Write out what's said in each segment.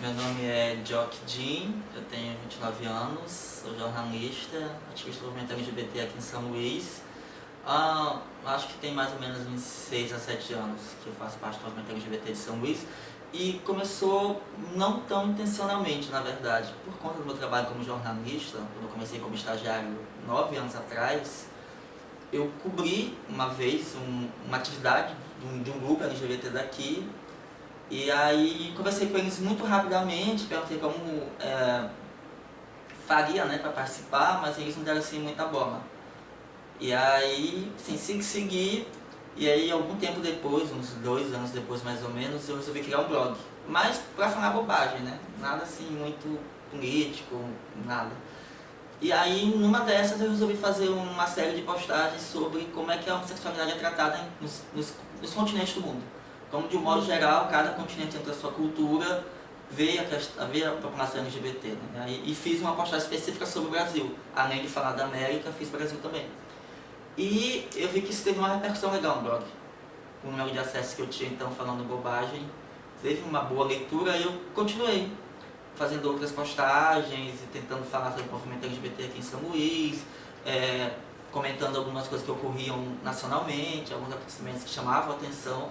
Meu nome é Jock Jean, eu tenho 29 anos, sou jornalista, ativista do movimento LGBT aqui em São Luís. Acho que tem mais ou menos uns 6 a 7 anos que eu faço parte do movimento LGBT de São Luís. E começou não tão intencionalmente, na verdade, por conta do meu trabalho como jornalista. Quando eu comecei como estagiário 9 anos atrás, eu cobri uma vez uma atividade de um grupo LGBT daqui. E aí conversei com eles muito rapidamente, perguntei como faria, né, para participar, mas eles não deram assim muita bola. E aí, assim, segui, e aí algum tempo depois, uns 2 anos depois mais ou menos, eu resolvi criar um blog. Mas pra falar bobagem, né? Nada assim muito político, nada. E aí, numa dessas, eu resolvi fazer uma série de postagens sobre como é que a homossexualidade é tratada nos continentes do mundo. Como, de um modo geral, cada continente tem a sua cultura, vê a população LGBT. Né? E fiz uma postagem específica sobre o Brasil. Além de falar da América, fiz Brasil também. E eu vi que isso teve uma repercussão legal no blog. Com o número de acessos que eu tinha, então, falando bobagem, teve uma boa leitura e eu continuei fazendo outras postagens e tentando falar sobre o movimento LGBT aqui em São Luís, comentando algumas coisas que ocorriam nacionalmente, alguns acontecimentos que chamavam a atenção.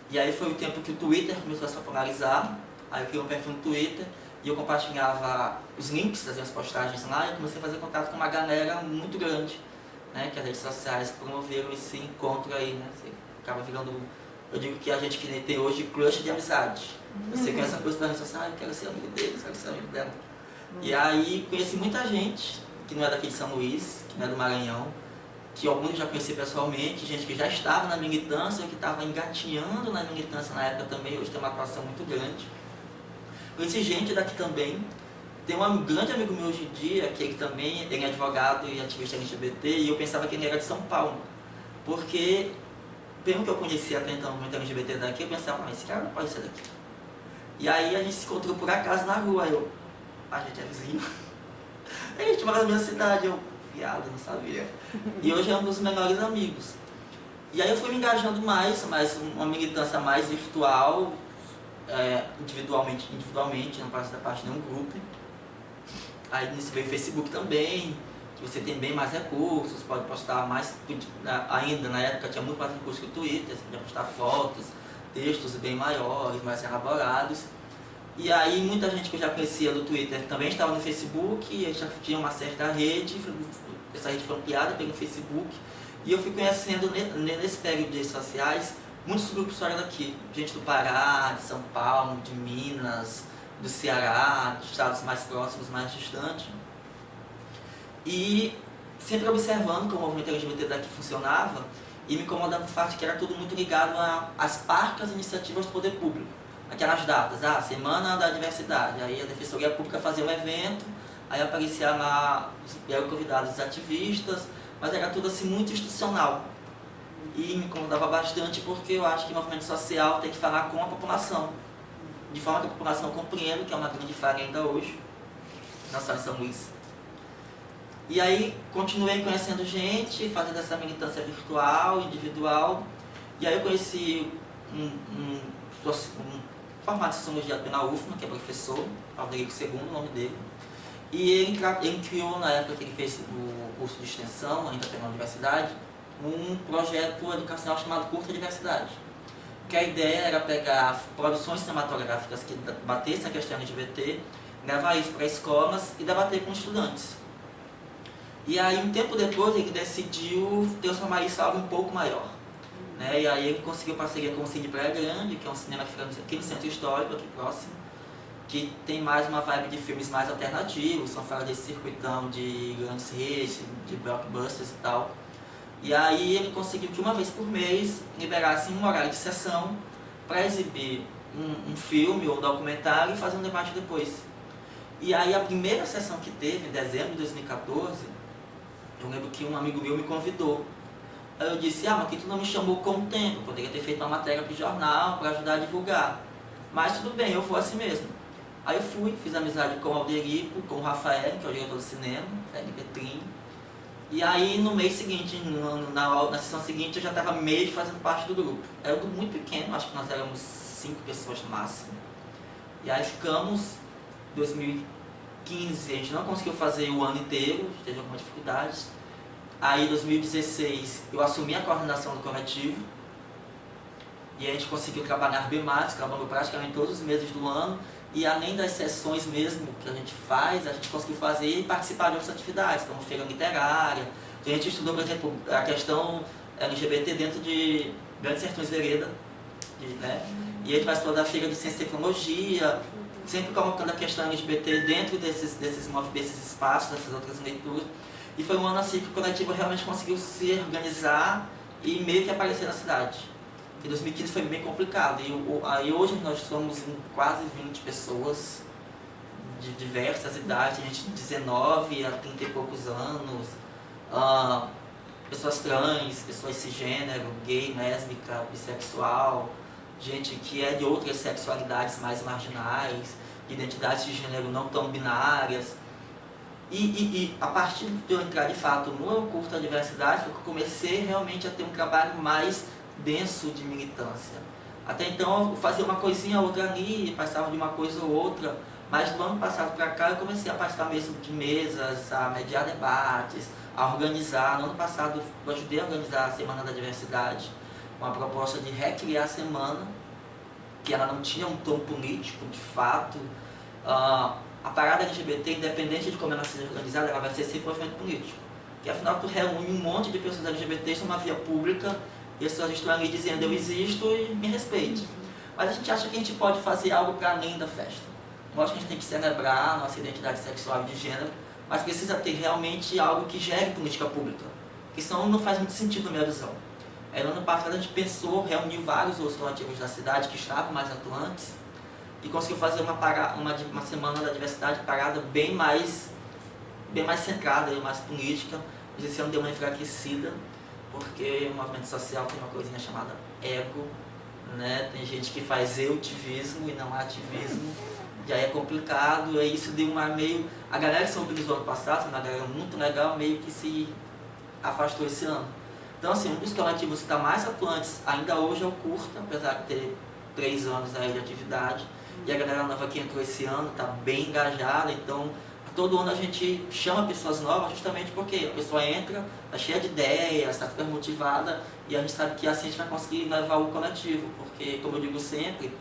E aí foi o tempo que o Twitter começou a se popularizar. Aí eu criei um perfil no Twitter e eu compartilhava os links das minhas postagens lá e comecei a fazer contato com uma galera muito grande, né, que as redes sociais promoveram esse encontro aí, né? Você acaba virando, eu digo que a gente que tem hoje crush de amizade. Você conhece uma pessoa da rede social, eu quero ser amigo deles, quero ser amigo dela. E aí conheci muita gente que não é daqui de São Luís, que não é do Maranhão, que alguns eu já conheci pessoalmente, gente que já estava na militância, que estava engatinhando na militância na época também, hoje tem uma atuação muito grande. Conheci gente daqui também. Tem um grande amigo meu hoje em dia, que ele é advogado e ativista LGBT, e eu pensava que ele era de São Paulo. Porque, pelo que eu conhecia até então, muito LGBT daqui, eu pensava, mas esse cara não pode ser daqui. E aí a gente se encontrou por acaso na rua, a gente é vizinho. A gente mora na minha cidade, viado, não sabia. E hoje é um dos melhores amigos. E aí eu fui me engajando mais uma militância mais virtual, individualmente, não faço parte de nenhum grupo. Aí nisso veio o Facebook também, que você tem bem mais recursos, pode postar mais, ainda na época tinha muito mais recursos que o Twitter, você podia postar fotos, textos bem maiores, mais elaborados. E aí muita gente que eu já conhecia do Twitter também estava no Facebook, e já tinha uma certa rede, essa rede foi ampliada pelo Facebook, e eu fui conhecendo nesse período de redes sociais muitos grupos fora daqui, gente do Pará, de São Paulo, de Minas, do Ceará, de estados mais próximos, mais distantes. E sempre observando como o movimento LGBT daqui funcionava e me incomodando o fato de que era tudo muito ligado às parcas iniciativas do poder público. Aquelas datas, Semana da Diversidade, aí a Defensoria Pública fazia um evento, aí aparecia lá, eram convidados os ativistas, mas era tudo assim muito institucional. E me incomodava bastante porque eu acho que o movimento social tem que falar com a população, de forma que a população compreenda, que é uma grande falha ainda hoje, não só em São Luís. E aí continuei conhecendo gente, fazendo essa militância virtual, individual, e aí eu conheci um formado em Sociologia pela UFMA, que é professor, Alderico II, o nome dele, e ele criou, na época que ele fez o curso de extensão, ainda pela universidade, um projeto educacional chamado Curta Diversidade. Que a ideia era pegar produções cinematográficas que batessem a questão LGBT, levar isso para escolas e debater com estudantes. E aí, um tempo depois, ele decidiu transformar isso em algo um pouco maior. Né? E aí ele conseguiu parceria com o Cine Praia Grande, que é um cinema que fica aqui no Centro Histórico, aqui próximo, que tem mais uma vibe de filmes mais alternativos, são fora desse circuitão de grandes redes, de blockbusters e tal. E aí ele conseguiu que uma vez por mês liberasse um horário de sessão para exibir um filme ou um documentário e fazer um debate depois. E aí a primeira sessão que teve, em dezembro de 2014, eu lembro que um amigo meu me convidou. Aí eu disse, mas que tu não me chamou com o tempo, eu poderia ter feito uma matéria para o jornal para ajudar a divulgar. Mas tudo bem, eu vou assim mesmo. Aí eu fui, fiz amizade com o Alderico, com o Rafael, que é o diretor do cinema, Félix Petrin. E aí no mês seguinte, na sessão seguinte, eu já estava meio fazendo parte do grupo. Era um grupo muito pequeno, acho que nós éramos 5 pessoas no máximo. E aí ficamos, 2015 a gente não conseguiu fazer o ano inteiro, teve algumas dificuldades. Aí em 2016 eu assumi a coordenação do coletivo, e a gente conseguiu trabalhar bem mais, trabalhando praticamente todos os meses do ano. E além das sessões mesmo que a gente faz, a gente conseguiu fazer e participar de outras atividades, como feira literária. A gente estudou, por exemplo, a questão LGBT dentro de Grandes Sertões Vereda, né? E a gente participou da feira de ciência e tecnologia, sempre colocando a questão LGBT dentro desses espaços, dessas outras leituras. E foi um ano assim que o coletivo realmente conseguiu se organizar e meio que aparecer na cidade. Em 2015 foi bem complicado, aí hoje nós somos em quase 20 pessoas de diversas idades, gente de 19 a 30 e poucos anos, pessoas trans, pessoas cisgênero, gay, lésbica, bissexual, gente que é de outras sexualidades mais marginais, de identidades de gênero não tão binárias. E a partir de eu entrar de fato no curso da diversidade, foi que eu comecei realmente a ter um trabalho mais denso de militância. Até então eu fazia uma coisinha ou outra ali, passava de uma coisa ou outra, mas do ano passado para cá eu comecei a participar mesmo de mesas, a mediar debates, a organizar. No ano passado eu ajudei a organizar a Semana da Diversidade, uma proposta de recriar a semana, que ela não tinha um tom político de fato. A parada LGBT, independente de como ela seja organizada, ela vai ser sempre um movimento político. Porque afinal tu reúne um monte de pessoas LGBTs numa via pública, e as pessoas estão ali dizendo eu existo e me respeite. Mas a gente acha que a gente pode fazer algo para além da festa. Lógico que a gente tem que celebrar a nossa identidade sexual e de gênero, mas precisa ter realmente algo que gere política pública. Porque senão não faz muito sentido na minha visão. Aí, no ano passado a gente pensou, reuniu vários outros coletivos da cidade que estavam mais atuantes e conseguiu fazer uma semana da diversidade parada bem mais centrada, mais política. Mas esse ano deu uma enfraquecida, porque o movimento social tem uma coisinha chamada ego, né? Tem gente que faz eutivismo e não ativismo, e aí é complicado, e isso deu a galera que se mobilizou ano passado, uma galera muito legal, meio que se afastou esse ano. Então assim, um dos coletivos que está mais atuantes ainda hoje é o Curta, apesar de ter 3 anos aí de atividade, e a galera nova que entrou esse ano está bem engajada, então todo ano a gente chama pessoas novas justamente porque a pessoa entra, está cheia de ideias, está super motivada, e a gente sabe que assim a gente vai conseguir levar o coletivo, porque, como eu digo sempre,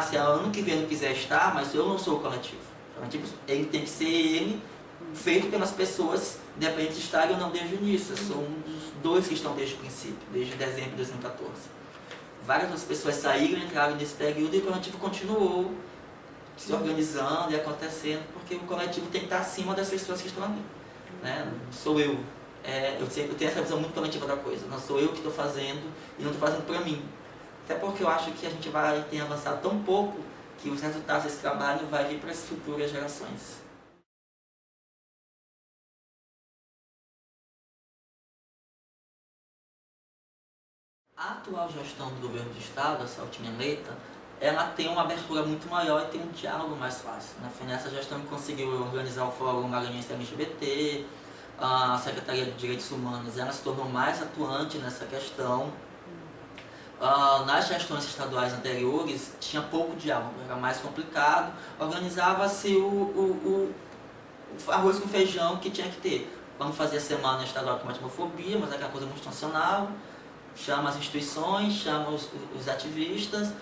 se ano que vem eu não quiser estar, mas eu não sou o coletivo. O coletivo ele tem que ser ele, feito pelas pessoas, independente de estarem ou não desde o início. Eu sou um dos 2 que estão desde o princípio, desde dezembro de 2014. Várias outras pessoas saíram, entraram nesse período e o coletivo continuou se organizando e acontecendo, porque o coletivo tem que estar acima das pessoas que estão ali, né? Não sou eu. Eu tenho essa visão muito coletiva da coisa. Não sou eu que estou fazendo e não estou fazendo para mim. Até porque eu acho que a gente tem avançado tão pouco que os resultados desse trabalho vai vir para as futuras gerações. A atual gestão do governo do estado, essa última eleita, ela tem uma abertura muito maior e tem um diálogo mais fácil, né? Foi nessa gestão que conseguiu organizar o Fórum Maranhense LGBT, a Secretaria de Direitos Humanos, ela se tornou mais atuante nessa questão. Nas gestões estaduais anteriores tinha pouco diálogo, era mais complicado, organizava-se o arroz com feijão que tinha que ter. Vamos fazer a semana estadual com a homofobia, mas é aquela coisa muito institucional, chama as instituições, chama os ativistas,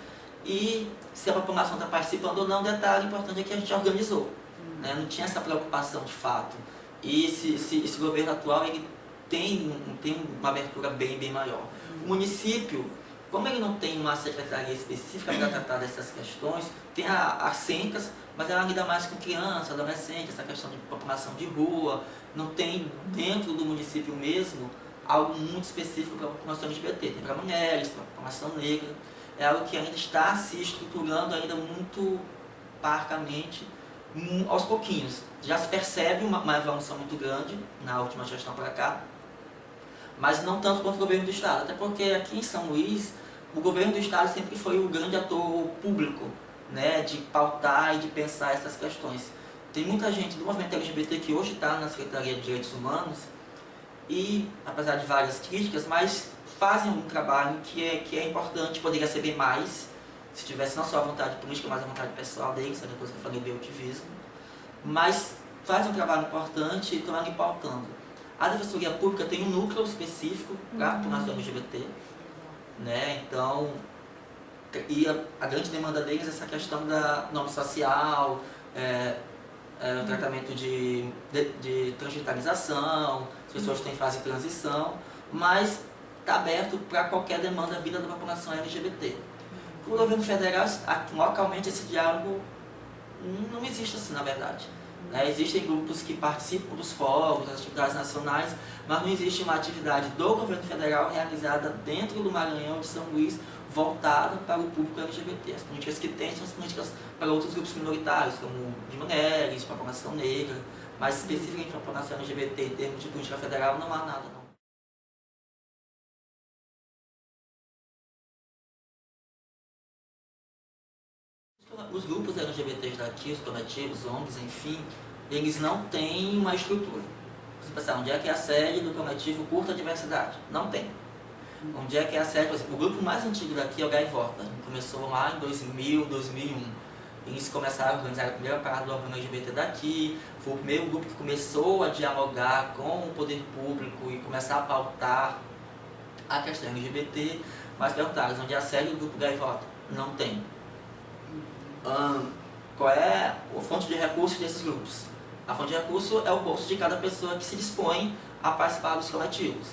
e se a população está participando ou não, detalhe importante é que a gente organizou, né? Não tinha essa preocupação de fato. E esse governo atual ele tem uma abertura bem maior. O município, como ele não tem uma secretaria específica para tratar dessas questões, tem as SENCAS, mas ela lida mais com crianças, adolescentes, essa questão de população de rua. Não tem dentro do município mesmo algo muito específico para a população LGBT. Tem para mulheres, para a população negra. É algo que ainda está se estruturando ainda muito parcamente, aos pouquinhos. Já se percebe uma evolução muito grande na última gestão para cá, mas não tanto quanto o governo do estado, até porque aqui em São Luís, o governo do estado sempre foi o grande ator público, né, de pautar e de pensar essas questões. Tem muita gente do movimento LGBT que hoje está na Secretaria de Direitos Humanos e, apesar de várias críticas, mas fazem um trabalho que é importante, poderia ser bem mais, se tivesse não só a vontade política, mas a vontade pessoal deles, depois que eu falei do ativismo, mas faz um trabalho importante e estão ali pautando. A Defensoria Pública tem um núcleo específico para a população LGBT, né? Então, e a grande demanda deles é essa questão da norma social, o tratamento de transgenitorização, as pessoas têm fase de transição, mas está aberto para qualquer demanda da vida da população LGBT. O governo federal, localmente, esse diálogo não existe assim, na verdade. Existem grupos que participam dos fóruns, das atividades nacionais, mas não existe uma atividade do governo federal realizada dentro do Maranhão, de São Luís, voltada para o público LGBT. As políticas que tem são as políticas para outros grupos minoritários, como de mulheres, de população negra, mas especificamente para a população LGBT em termos de política federal não há nada. Não. Os grupos LGBTs daqui, os coletivos, ONGs, enfim, eles não têm uma estrutura. Você pensar, onde é que é a sede do coletivo Curta Diversidade? Não tem. Onde é que é a sede, por exemplo, o grupo mais antigo daqui é o Gaivota. Começou lá em 2000, 2001. Eles começaram a organizar a primeira parada do organo LGBT daqui. Foi o primeiro grupo que começou a dialogar com o poder público e começar a pautar a questão LGBT. Mas perguntaram, onde é a sede do grupo Gaivota? Não tem. Qual é a fonte de recursos desses grupos? A fonte de recurso é o bolso de cada pessoa que se dispõe a participar dos coletivos.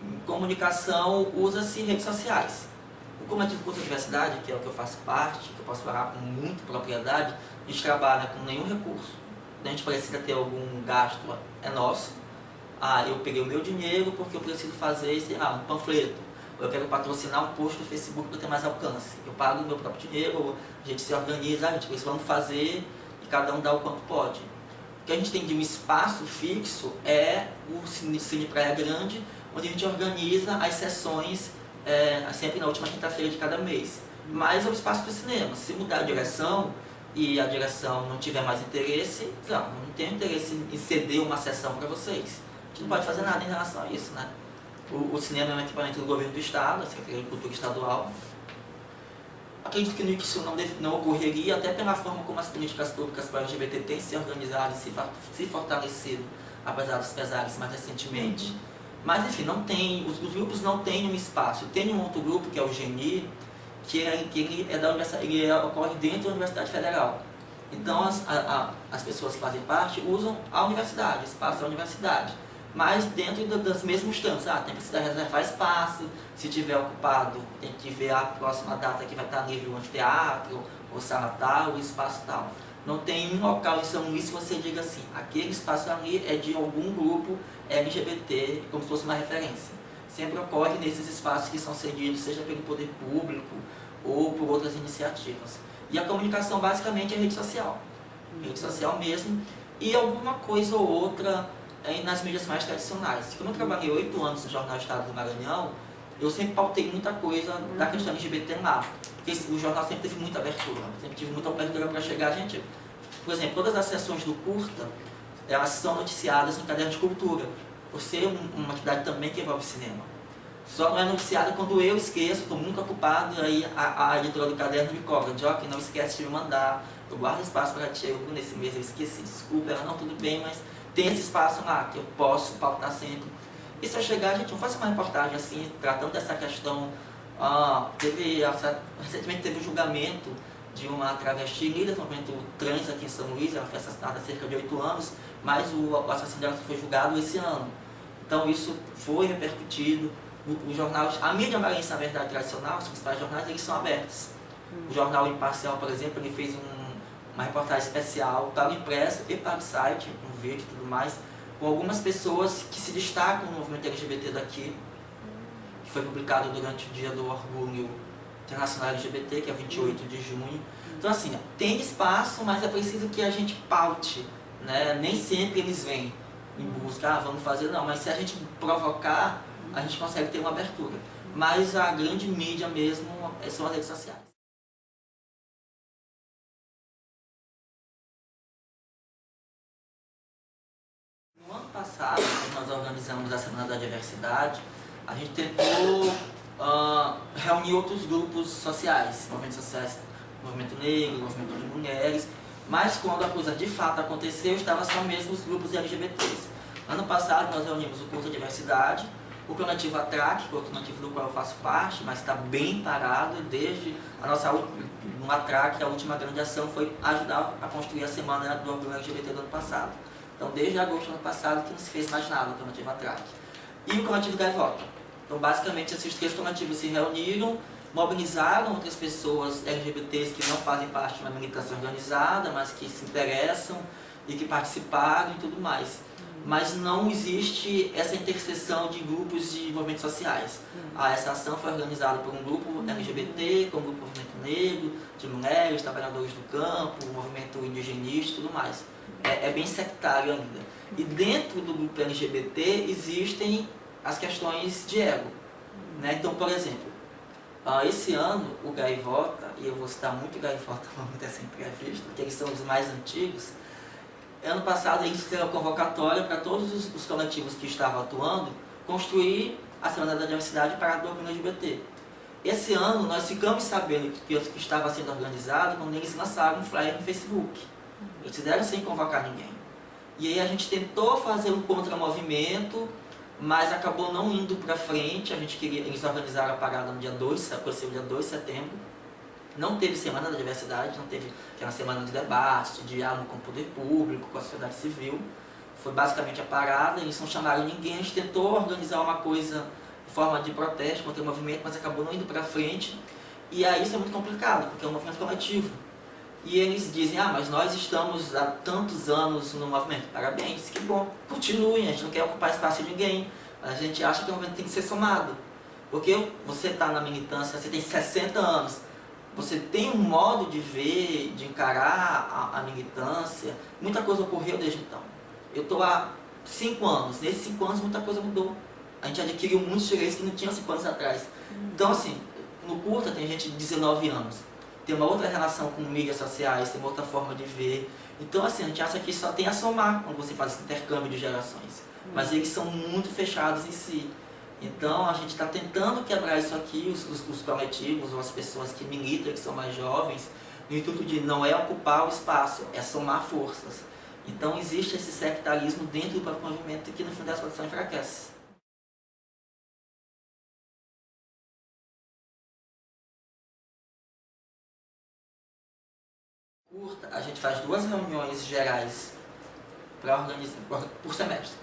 Em comunicação, usa-se redes sociais. O Coletivo Curta Diversidade, que é o que eu faço parte, que eu posso falar com muita propriedade, a gente trabalha com nenhum recurso. A gente precisa ter algum gasto, é nosso. Eu peguei o meu dinheiro porque eu preciso fazer, sei lá, um panfleto. Eu quero patrocinar um post no Facebook para ter mais alcance. Eu pago o meu próprio dinheiro, a gente se organiza, a gente pensa, vamos fazer e cada um dá o quanto pode. O que a gente tem de um espaço fixo é o Cine Praia Grande, onde a gente organiza as sessões sempre na última quinta-feira de cada mês. Mas é o espaço para o cinema. Se mudar a direção e a direção não tiver mais interesse, não tenho interesse em ceder uma sessão para vocês. A gente não pode fazer nada em relação a isso, né? O cinema é um equipamento do governo do estado, a Secretaria de Cultura Estadual. Acredito que isso não ocorreria, até pela forma como as políticas públicas para o LGBT têm se organizado e se fortalecido, apesar dos pesares mais recentemente. Mas, enfim, os grupos não têm um espaço. Tem um outro grupo, que é o GENI, que ele é da universidade, ele ocorre dentro da Universidade Federal. Então, as pessoas que fazem parte usam a universidade, o espaço da universidade. Mas dentro dos mesmos tantos, tem que reservar espaço, se tiver ocupado, tem que ver a próxima data que vai estar livre o anfiteatro, ou sala tal, o espaço tal. Não tem um local em São Luís que você diga assim, aquele espaço ali é de algum grupo LGBT, como se fosse uma referência. Sempre ocorre nesses espaços que são cedidos, seja pelo poder público ou por outras iniciativas. E a comunicação basicamente é rede social mesmo, e alguma coisa ou outra nas mídias mais tradicionais. Como eu trabalhei 8 anos no Jornal Estado do Maranhão, eu sempre pautei muita coisa da questão LGBT lá. Porque o jornal sempre teve muita abertura, sempre tive muita abertura para chegar a gente. Por exemplo, todas as sessões do Curta, elas são noticiadas no Caderno de Cultura, por ser uma atividade também que envolve cinema. Só não é noticiada quando eu esqueço, estou muito ocupado, e aí a editora do Caderno me cobra, Jockey, não esquece de me mandar, eu guardo espaço para ti, nesse mês eu esqueci, desculpa, ela não, tudo bem, mas tem esse espaço lá que eu posso pautar sempre. E se eu chegar, gente, vamos fazer uma reportagem assim, tratando dessa questão. Recentemente teve um julgamento de uma travesti líder do movimento trans aqui em São Luís. Ela foi assassinada há cerca de 8 anos, mas o assassino dela foi julgado esse ano. Então isso foi repercutido. Os jornais, a mídia maranhense, na verdade, tradicional, os principais jornais, eles são abertos. O Jornal Imparcial, por exemplo, ele fez uma reportagem especial para o impresso e para o site, com vídeo e tudo mais, com algumas pessoas que se destacam no movimento LGBT daqui, que foi publicado durante o Dia do Orgulho Internacional LGBT, que é 28 de junho. Então, assim, tem espaço, mas é preciso que a gente paute, né? Nem sempre eles vêm em busca, vamos fazer, não, mas se a gente provocar, a gente consegue ter uma abertura. Mas a grande mídia mesmo são as redes sociais. No ano passado, quando nós organizamos a Semana da Diversidade, a gente tentou reunir outros grupos sociais, movimentos sociais, movimento negro, movimento de mulheres, mas quando a coisa de fato aconteceu, estava só mesmo os grupos LGBTs. Ano passado nós reunimos o Curta Diversidade, o Coletivo Atrac, que é outro coletivo do qual eu faço parte, mas está bem parado desde a nossa no Atrac, a última grande ação foi ajudar a construir a semana do orgulho LGBT do ano passado. Então desde agosto do ano passado que não se fez mais nada no Coletivo Atrac. E o Coletivo Gaivota. Então basicamente esses três coletivos se reuniram, mobilizaram outras pessoas LGBTs que não fazem parte de uma militância organizada, mas que se interessam e que participaram e tudo mais. Mas não existe essa interseção de grupos de movimentos sociais. Essa ação foi organizada por um grupo LGBT, com um grupo movimento negro, de mulheres, trabalhadores do campo, movimento indigenista e tudo mais. É bem sectário ainda. E dentro do grupo LGBT existem as questões de ego. Né? Então, por exemplo, esse ano o Gaivota, e eu vou citar muito o Gaivota ao longo dessa entrevista, porque eles são os mais antigos. Ano passado eles fizeram a convocatória para todos os coletivos que estavam atuando construir a Semana da Diversidade para o orgulho LGBT. Esse ano nós ficamos sabendo que estava sendo organizado quando eles lançaram um flyer no Facebook. Eles fizeram sem convocar ninguém. E aí a gente tentou fazer um contramovimento, mas acabou não indo para frente. Eles organizaram a parada no dia 2, aconteceu dia 2 de setembro. Não teve Semana da Diversidade, não teve aquela semana de debate, de diálogo com o poder público, com a sociedade civil. Foi basicamente a parada, eles não chamaram ninguém, a gente tentou organizar uma coisa de forma de protesto contra o movimento, mas acabou não indo para frente. E aí isso é muito complicado, porque é um movimento coletivo. E eles dizem, mas nós estamos há tantos anos no movimento. Parabéns, que bom, continuem, a gente não quer ocupar espaço de ninguém. A gente acha que o movimento tem que ser somado. Porque você está na militância, você tem 60 anos, você tem um modo de ver, de encarar a militância. Muita coisa ocorreu desde então. Eu estou há 5 anos, nesses 5 anos muita coisa mudou. A gente adquiriu muitos direitos que não tinham 5 anos atrás. Então assim, no Curta tem gente de 19 anos. Tem uma outra relação com mídias sociais, tem uma outra forma de ver. Então assim, a gente acha que só tem a somar quando você faz esse intercâmbio de gerações. Mas eles são muito fechados em si. Então a gente está tentando quebrar isso aqui, os coletivos ou as pessoas que militam, que são mais jovens, no intuito de não é ocupar o espaço, é somar forças. Então existe esse sectarismo dentro do próprio movimento que no fim das contas só enfraquece. Curta, a gente faz 2 reuniões gerais para organizar por semestre.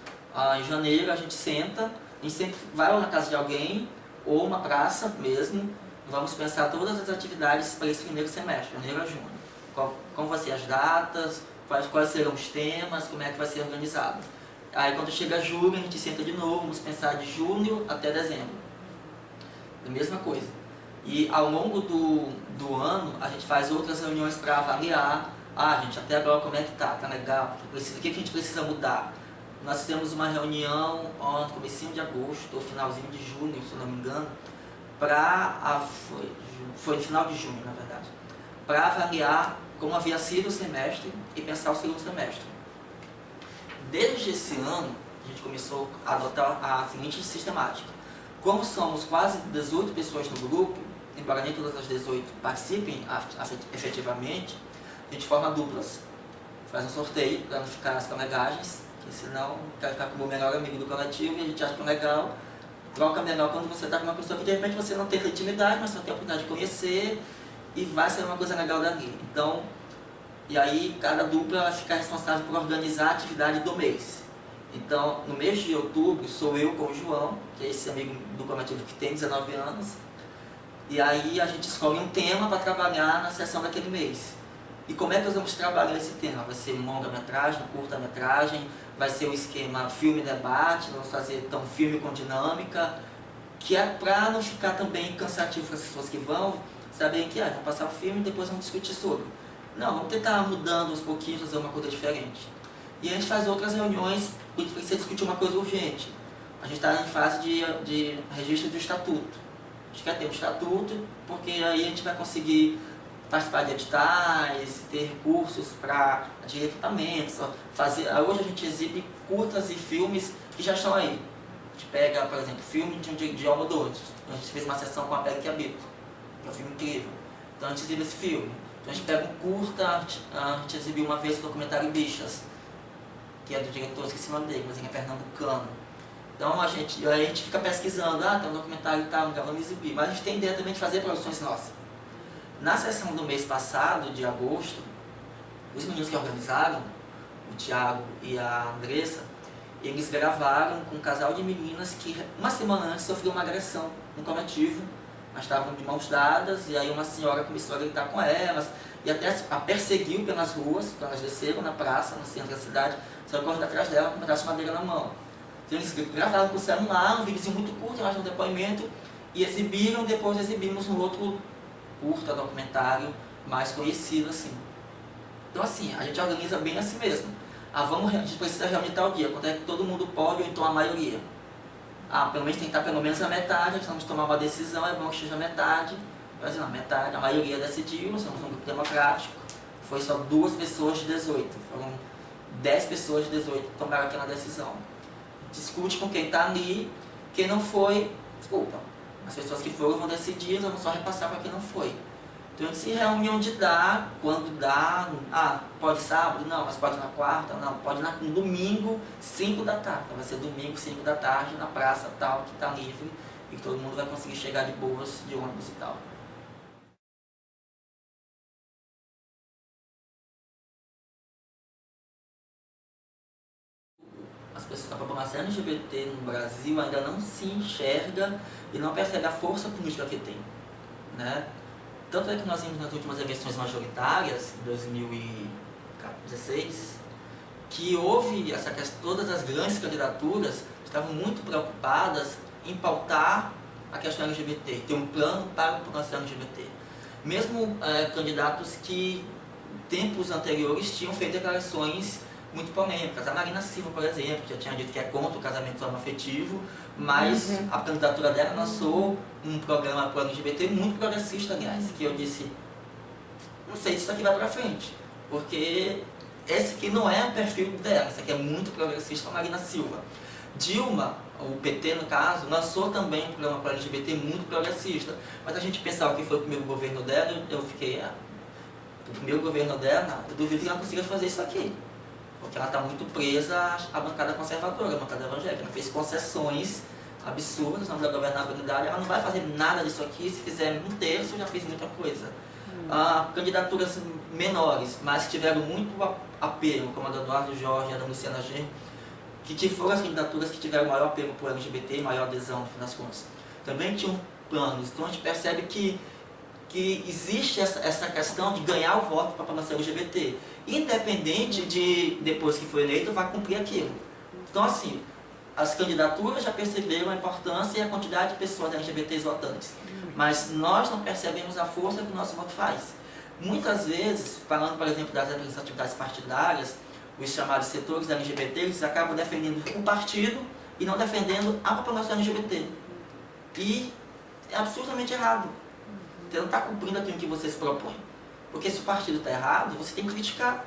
Em janeiro a gente senta, a gente sempre vai na casa de alguém, ou uma praça mesmo, vamos pensar todas as atividades para esse primeiro semestre, janeiro a junho. Como vão ser as datas, quais serão os temas, como é que vai ser organizado. Aí quando chega julho a gente senta de novo, vamos pensar de junho até dezembro. A mesma coisa. E ao longo do ano a gente faz outras reuniões para avaliar, gente, até agora como é que tá legal, o que a gente precisa mudar. Nós fizemos uma reunião no comecinho de agosto, ou finalzinho de junho, se eu não me engano, foi no final de junho, na verdade, para avaliar como havia sido o semestre e pensar o segundo semestre. Desde esse ano, a gente começou a adotar a seguinte sistemática. Como somos quase 18 pessoas no grupo, embora nem todas as 18 participem efetivamente, a gente forma duplas. Faz um sorteio para não ficar as colegagens, porque senão quero ficar como o melhor amigo do coletivo e a gente acha que é legal. Troca melhor quando você está com uma pessoa que de repente você não tem intimidade, mas só tem a oportunidade de conhecer e vai ser uma coisa legal dali. Então, e aí cada dupla vai ficar responsável por organizar a atividade do mês. Então, no mês de outubro sou eu com o João, que é esse amigo do coletivo que tem 19 anos, e aí a gente escolhe um tema para trabalhar na sessão daquele mês. E como é que nós vamos trabalhar esse tema? Vai ser longa-metragem, curta-metragem, vai ser o esquema filme-debate, vamos fazer então filme com dinâmica, que é para não ficar também cansativo para as pessoas que vão saberem que vão passar o filme e depois vão discutir sobre. Não, vamos tentar mudando aos pouquinhos, fazer uma coisa diferente. E a gente faz outras reuniões, porque precisa discutir uma coisa urgente. A gente está em fase de registro do estatuto. A gente quer ter um estatuto, porque aí a gente vai conseguir participar de editais, ter recursos para adquirir equipamentos, fazer. Hoje a gente exibe curtas e filmes que já estão aí. A gente pega, por exemplo, filme de Almodóvar. A gente fez uma sessão com a Peggy Abito, que é um filme incrível. Então a gente exibe esse filme. Então a gente pega um curta, a gente exibiu uma vez o documentário Bichas, que é do diretor, esqueci o nome dele, mas ele é pernambucano. Então a gente fica pesquisando, tem um documentário e tal, vamos exibir. Mas a gente tem ideia também de fazer produções nossas. Na sessão do mês passado, de agosto, os meninos que organizaram, o Thiago e a Andressa, eles gravaram com um casal de meninas que uma semana antes sofreu uma agressão no coletivo. Elas estavam de mãos dadas e aí uma senhora começou a gritar com elas e até a perseguiu pelas ruas, quando elas desceram na praça, no centro da cidade, só correndo atrás dela com um pedaço de madeira na mão. Então eles gravaram com o celular, um vídeo muito curto, eu acho, um depoimento, e exibiram, depois exibimos um outro curta, documentário, mais conhecido assim. Então assim, a gente organiza bem assim mesmo. A gente precisa reunir tal dia, quando é que todo mundo pode, ou então a maioria. Pelo menos tem que estar pelo menos a metade, nós vamos tomar uma decisão, é bom que seja a metade. Mas não, metade, a maioria decidiu, nós somos um grupo democrático. Foi só 2 pessoas de 18, foram 10 pessoas de 18 que tomaram aquela decisão. Discute com quem está ali, quem não foi, desculpa. As pessoas que foram vão decidir, vamos só repassar para quem não foi. Então a gente se reúne onde dá, quando dá, pode sábado? Não, mas pode na quarta? Não, pode no domingo, 5 da tarde. Então vai ser domingo, 5 da tarde, na praça tal, que está livre e que todo mundo vai conseguir chegar de boas, de ônibus e tal. A população LGBT no Brasil ainda não se enxerga e não percebe a força política que tem, né? Tanto é que nós vimos nas últimas eleições majoritárias, em 2016, que houve todas as grandes candidaturas estavam muito preocupadas em pautar a questão LGBT, ter um plano para a população LGBT. Mesmo candidatos que, tempos anteriores, tinham feito declarações muito polêmicas. A Marina Silva, por exemplo, já tinha dito que é contra o casamento homoafetivo, mas a candidatura dela lançou um programa para o LGBT muito progressista, aliás, que eu disse, não sei se isso aqui vai para frente, porque esse aqui não é o perfil dela, esse aqui é muito progressista, a Marina Silva. Dilma, o PT no caso, lançou também um programa para o LGBT muito progressista, mas a gente pensava que foi o primeiro governo dela, eu fiquei, o primeiro governo dela, eu duvido que ela consiga fazer isso aqui. Porque ela está muito presa à bancada conservadora, à bancada evangélica. Ela fez concessões absurdas na governabilidade. Ela não vai fazer nada disso aqui. Se fizer 1/3, já fez muita coisa. Candidaturas menores, mas que tiveram muito apelo, como a do Eduardo Jorge e a da Luciana Genro, que foram as candidaturas que tiveram maior apelo para o LGBT e maior adesão, no fim das contas. Também tinham planos. Então a gente percebe que existe essa questão de ganhar o voto para a população LGBT, independente de, depois que foi eleito, vai cumprir aquilo. Então, assim, as candidaturas já perceberam a importância e a quantidade de pessoas LGBTs votantes, mas nós não percebemos a força que o nosso voto faz. Muitas vezes, falando, por exemplo, das representatividades partidárias, os chamados setores LGBT, eles acabam defendendo o partido e não defendendo a população LGBT. E é absurdamente errado. Você não está cumprindo aquilo que você se propõe. Porque se o partido está errado, você tem que criticar.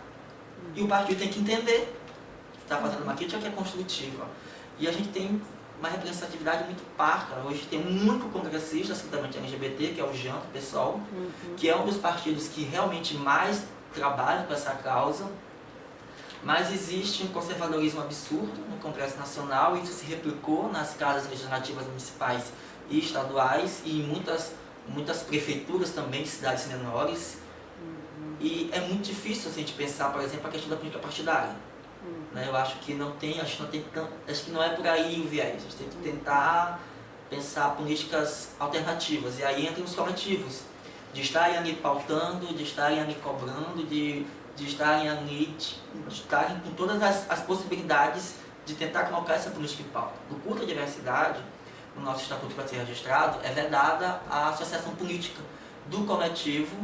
E o partido tem que entender que está fazendo uma crítica que é construtiva. E a gente tem uma representatividade muito parca. Hoje tem um único congressista, certamente LGBT, que é o Jean, o PSOL, que é um dos partidos que realmente mais trabalha com essa causa. Mas existe um conservadorismo absurdo no Congresso Nacional, e isso se replicou nas casas legislativas municipais e estaduais, e em muitas prefeituras também de cidades menores. E é muito difícil a gente pensar, por exemplo, a questão da política partidária. Eu acho que não tem, acho que não é por aí o viés. A gente tem que tentar pensar políticas alternativas. E aí entram os coletivos, de estarem ali pautando, de estarem ali cobrando, de estarem ali, de estarem com todas as possibilidades de tentar colocar essa política em pauta. No curso da diversidade, o nosso estatuto para ser registrado, é vedada a associação política do coletivo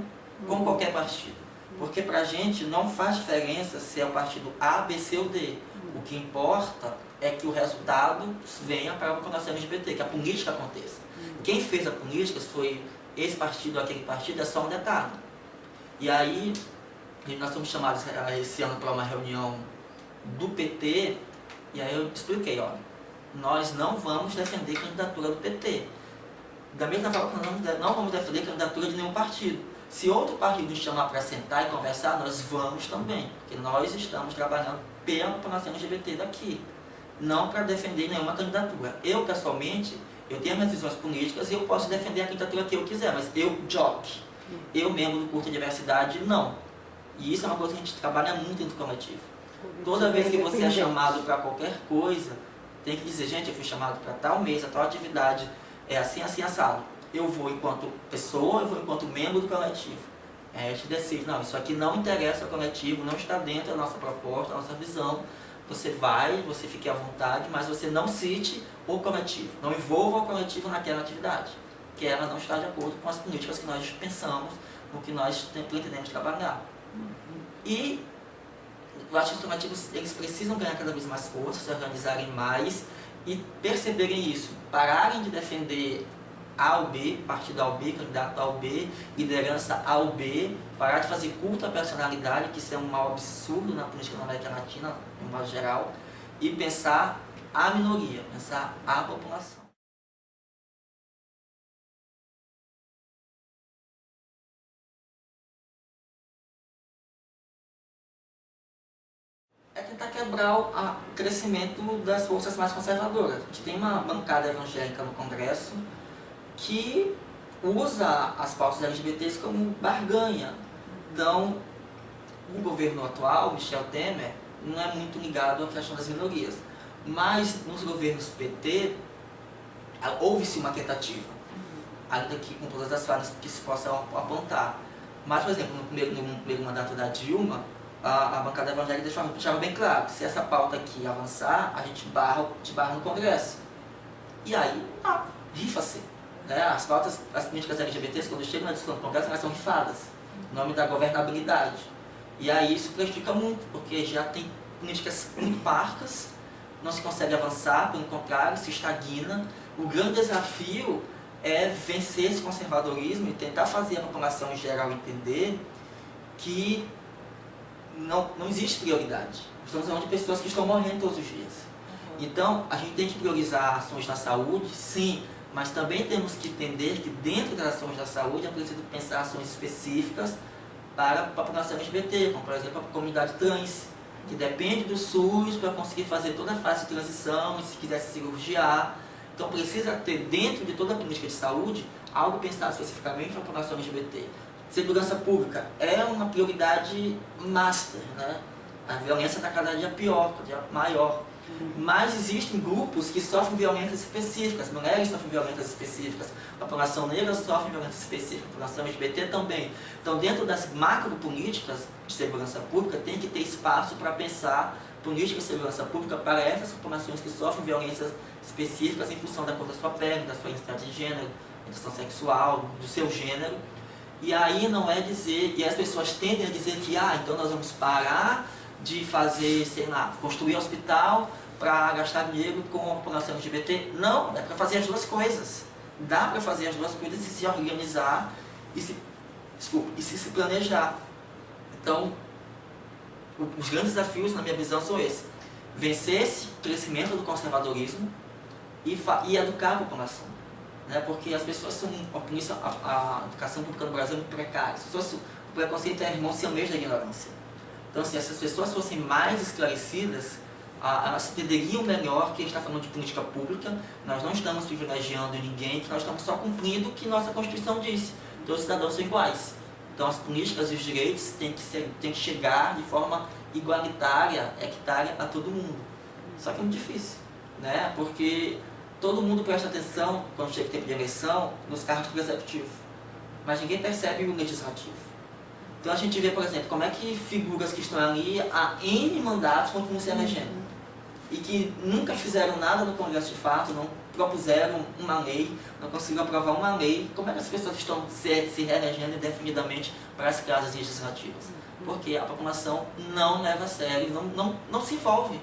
com qualquer partido. Porque para a gente não faz diferença se é o partido A, B, C ou D. O que importa é que o resultado venha para a população LGBT, que a política aconteça. Quem fez a política, se foi esse partido ou aquele partido, é só um detalhe. E aí, nós fomos chamados esse ano para uma reunião do PT, e aí eu expliquei, olha, nós não vamos defender a candidatura do PT. Da mesma forma que nós não vamos defender a candidatura de nenhum partido. Se outro partido nos chamar para sentar e conversar, nós vamos também, porque nós estamos trabalhando pela população LGBT daqui, não para defender nenhuma candidatura. Eu, pessoalmente, eu tenho minhas visões políticas e eu posso defender a candidatura que eu quiser, mas eu, Jock, eu, membro do curso de diversidade, não. E isso é uma coisa que a gente trabalha muito dentro do coletivo. Toda vez que você é chamado para qualquer coisa, tem que dizer, gente, eu fui chamado para tal mesa, tal atividade, é assim, assim, assado. Eu vou enquanto pessoa, eu vou enquanto membro do coletivo. A gente decide, não, isso aqui não interessa ao coletivo, não está dentro da nossa proposta, da nossa visão. Você vai, você fique à vontade, mas você não cite o coletivo, não envolva o coletivo naquela atividade, que ela não está de acordo com as políticas que nós pensamos, no que nós pretendemos trabalhar. E eu acho que os coletivos, eles precisam ganhar cada vez mais força, se organizarem mais e perceberem isso, pararem de defender A ou B, partido A ou B, candidato A ou B, liderança A ou B, parar de fazer culto à personalidade, que isso é um mal absurdo na política da América Latina, em modo geral, e pensar a minoria, pensar a população. É tentar quebrar o crescimento das forças mais conservadoras. A gente tem uma bancada evangélica no Congresso que usa as pautas LGBTs como barganha. Então, o governo atual, Michel Temer, não é muito ligado à questão das minorias. Mas nos governos PT, houve-se uma tentativa, ainda que com todas as falhas que se possam apontar. Mas, por exemplo, no primeiro mandato da Dilma, a bancada evangélica deixava bem claro que se essa pauta aqui avançar, a gente barra no Congresso. E aí, rifa-se. Né? As pautas, as políticas LGBTs, quando chegam na discussão do Congresso, elas são rifadas, em nome da governabilidade. E aí isso prejudica muito, porque já tem políticas muito parcas, não se consegue avançar, pelo contrário, se estagna. O grande desafio é vencer esse conservadorismo e tentar fazer a população em geral entender que não existe prioridade. Estamos falando de pessoas que estão morrendo todos os dias. Então, a gente tem que priorizar ações na saúde, sim, mas também temos que entender que dentro das ações da saúde é preciso pensar ações específicas para a população LGBT, como por exemplo a comunidade trans, que depende do SUS para conseguir fazer toda a fase de transição e se quiser se cirurgiar. Então precisa ter dentro de toda a política de saúde algo pensado especificamente para a população LGBT. Segurança pública é uma prioridade master, né? A violência está cada dia pior, cada dia maior. Mas existem grupos que sofrem violências específicas, mulheres sofrem violências específicas, a população negra sofre violências específicas, a população LGBT também. Então, dentro das macropolíticas de segurança pública, tem que ter espaço para pensar políticas de segurança pública para essas populações que sofrem violências específicas em função da cor da sua pele, da sua identidade de gênero, orientação sexual, do seu gênero. E aí não é dizer, e as pessoas tendem a dizer que, então nós vamos parar de fazer, sei lá, construir hospital para gastar dinheiro com a população LGBT. Não, é para fazer as duas coisas. Dá para fazer as duas coisas e se organizar e se planejar. Então, os grandes desafios, na minha visão, são esses. Vencer esse crescimento do conservadorismo e educar a população. Né? Porque as pessoas são, a educação pública no Brasil é muito precária. O preconceito é irmão siamês da ignorância. Então, se essas pessoas fossem mais esclarecidas, elas entenderiam melhor que a gente está falando de política pública, nós não estamos privilegiando ninguém, que nós estamos só cumprindo o que nossa Constituição diz. Todos os cidadãos são iguais. Então, as políticas e os direitos têm que chegar de forma igualitária, equitária a todo mundo. Só que é muito difícil, né? Porque todo mundo presta atenção, quando chega o tempo de eleição, nos cargos do executivo, mas ninguém percebe o legislativo. Então a gente vê, por exemplo, como é que figuras que estão ali há N mandatos continuam se elegendo. E que nunca fizeram nada no Congresso de fato, não propuseram uma lei, não conseguiram aprovar uma lei. Como é que as pessoas estão se reelegendo indefinidamente para as casas legislativas? Porque a população não leva a sério, não se envolve.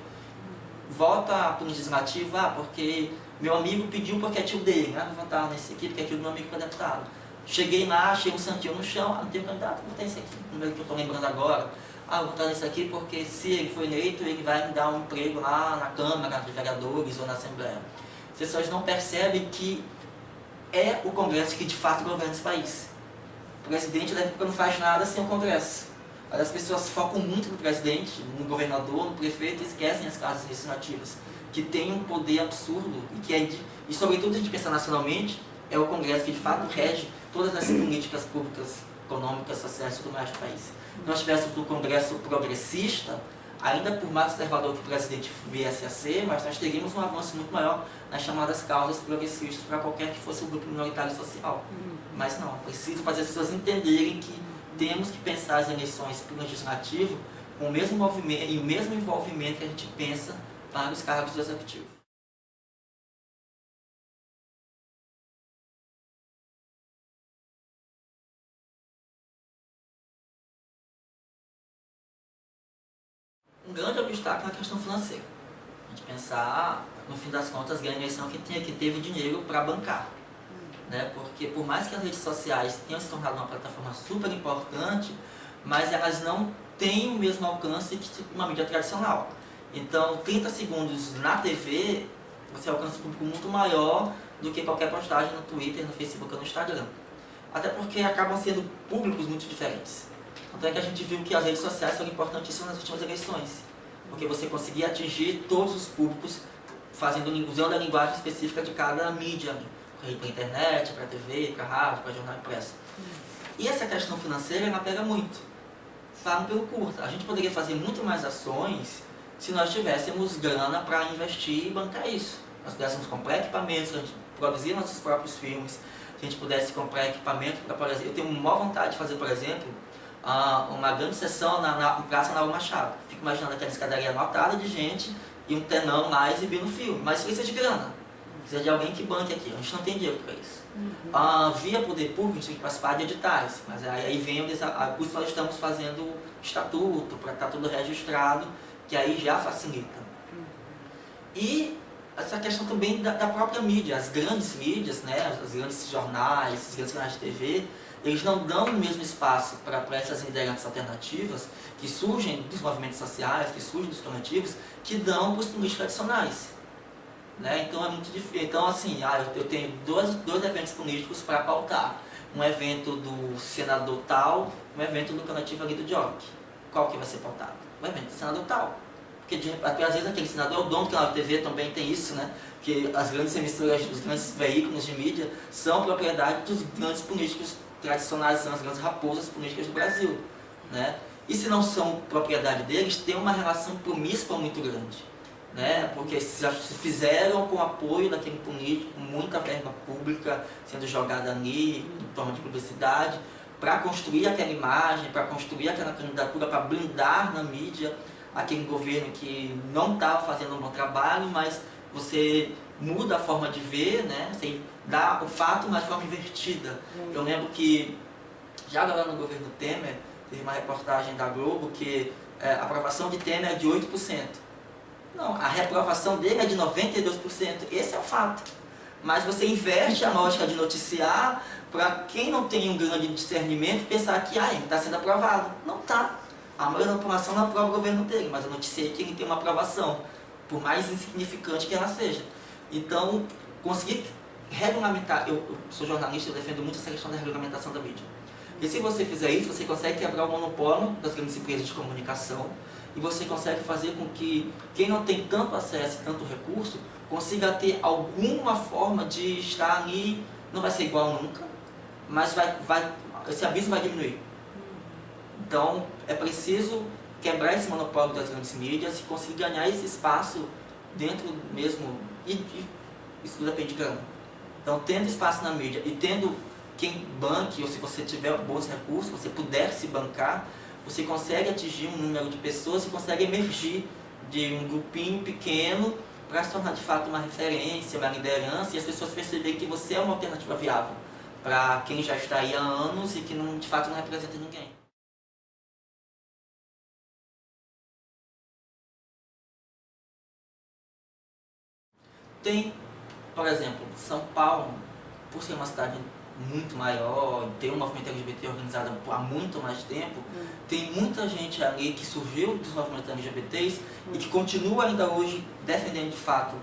Vota para o legislativo, porque meu amigo pediu porque é tio dele, vou votar nesse aqui porque é tio do meu amigo para deputado. Cheguei lá, achei um santinho no chão, não tem candidato, não tem esse aqui, número que eu estou lembrando agora. eu vou votar nisso aqui porque se ele for eleito, ele vai me dar um emprego lá na Câmara de Vereadores ou na Assembleia. As pessoas não percebem que é o Congresso que de fato governa esse país. O presidente da República não faz nada sem o Congresso. As pessoas focam muito no presidente, no governador, no prefeito e esquecem as casas legislativas, que tem um poder absurdo e sobretudo, a gente pensar nacionalmente, é o Congresso que de fato rege todas as políticas públicas, econômicas, sociais e tudo mais do país. Se nós tivéssemos um Congresso progressista, ainda por mais conservador que o presidente viesse a ser, mas nós teríamos um avanço muito maior nas chamadas causas progressistas para qualquer que fosse o grupo minoritário social. Mas não, preciso fazer as pessoas entenderem que temos que pensar as eleições para o legislativo com o mesmo movimento e o mesmo envolvimento que a gente pensa para os cargos do executivo. Um grande obstáculo é a questão financeira. A gente pensar, no fim das contas, ganhar a eleição que teve dinheiro para bancar. Né? Porque por mais que as redes sociais tenham se tornado uma plataforma super importante, mas elas não têm o mesmo alcance que uma mídia tradicional. Então, 30 segundos na TV, você alcança um público muito maior do que qualquer postagem no Twitter, no Facebook ou no Instagram. Até porque acabam sendo públicos muito diferentes. Então é que a gente viu que as redes sociais foram importantíssimas nas últimas eleições. Porque você conseguia atingir todos os públicos usando a linguagem específica de cada mídia. Para a internet, para a TV, para a rádio, para jornal impresso. E essa questão financeira, ela pega muito. Falam pelo curto. A gente poderia fazer muito mais ações se nós tivéssemos grana para investir e bancar isso. Nós pudéssemos comprar equipamentos, a gente produzir nossos próprios filmes, se a gente pudesse comprar equipamento para, por exemplo, eu tenho maior vontade de fazer, por exemplo, uma grande sessão na Praça Lauro Machado. Fico imaginando aquela escadaria lotada de gente e um telão lá exibindo o filme, mas isso precisa de grana. Precisa de alguém que banque aqui, a gente não tem dinheiro para isso. Via poder público, a gente tem que participar de editais, mas aí vem por isso nós estamos fazendo estatuto, para estar tudo registrado, que aí já facilita. E essa questão também da própria mídia, as grandes mídias, né, os grandes jornais, os grandes canais de TV, eles não dão o mesmo espaço para essas lideranças alternativas que surgem dos movimentos sociais, que surgem dos coletivos, que dão para os políticos tradicionais. Né? Então é muito difícil. Então assim, eu tenho dois eventos políticos para pautar. Um evento do senador tal, um evento do coletivo ali do Jockey. Qual que vai ser pautado? O evento do senador tal. Porque às vezes aquele senador é o dono do canal de TV, também tem isso, né? Que as grandes emissoras, os grandes veículos de mídia são propriedade dos grandes políticos tradicionais, são as grandes raposas políticas do Brasil. Né? E se não são propriedade deles, tem uma relação promíscua muito grande. Né? Porque se fizeram com apoio daquele político, com muita verba pública sendo jogada ali, em forma de publicidade, para construir aquela imagem, para construir aquela candidatura, para blindar na mídia aquele governo que não estava fazendo um bom trabalho, mas você muda a forma de ver, né? Você dá o fato de uma forma invertida. Eu lembro que, já agora no governo Temer, teve uma reportagem da Globo que a aprovação de Temer é de 8%. Não, a reprovação dele é de 92%, esse é o fato. Mas você inverte a lógica de noticiar para quem não tem um grande discernimento pensar que ele está sendo aprovado. Não está. A maioria da população não aprova o governo dele, mas eu noticiei que ele tem uma aprovação, por mais insignificante que ela seja. Então, conseguir regulamentar, eu sou jornalista, eu defendo muito essa questão da regulamentação da mídia. E se você fizer isso, você consegue quebrar o monopólio das grandes empresas de comunicação e você consegue fazer com que quem não tem tanto acesso e tanto recurso consiga ter alguma forma de estar ali, não vai ser igual nunca, mas esse abismo vai diminuir. Então, é preciso quebrar esse monopólio das grandes mídias e conseguir ganhar esse espaço dentro mesmo, e isso tudo depende de grana. Então, tendo espaço na mídia e tendo quem banque, ou se você tiver bons recursos, você puder se bancar, você consegue atingir um número de pessoas e consegue emergir de um grupinho pequeno para se tornar de fato uma referência, uma liderança e as pessoas perceberem que você é uma alternativa viável para quem já está aí há anos e que de fato não representa ninguém. Tem, por exemplo, São Paulo, por ser uma cidade muito maior, tem um movimento LGBT organizado há muito mais tempo, tem muita gente ali que surgiu dos movimentos LGBTs e que continua ainda hoje defendendo de fato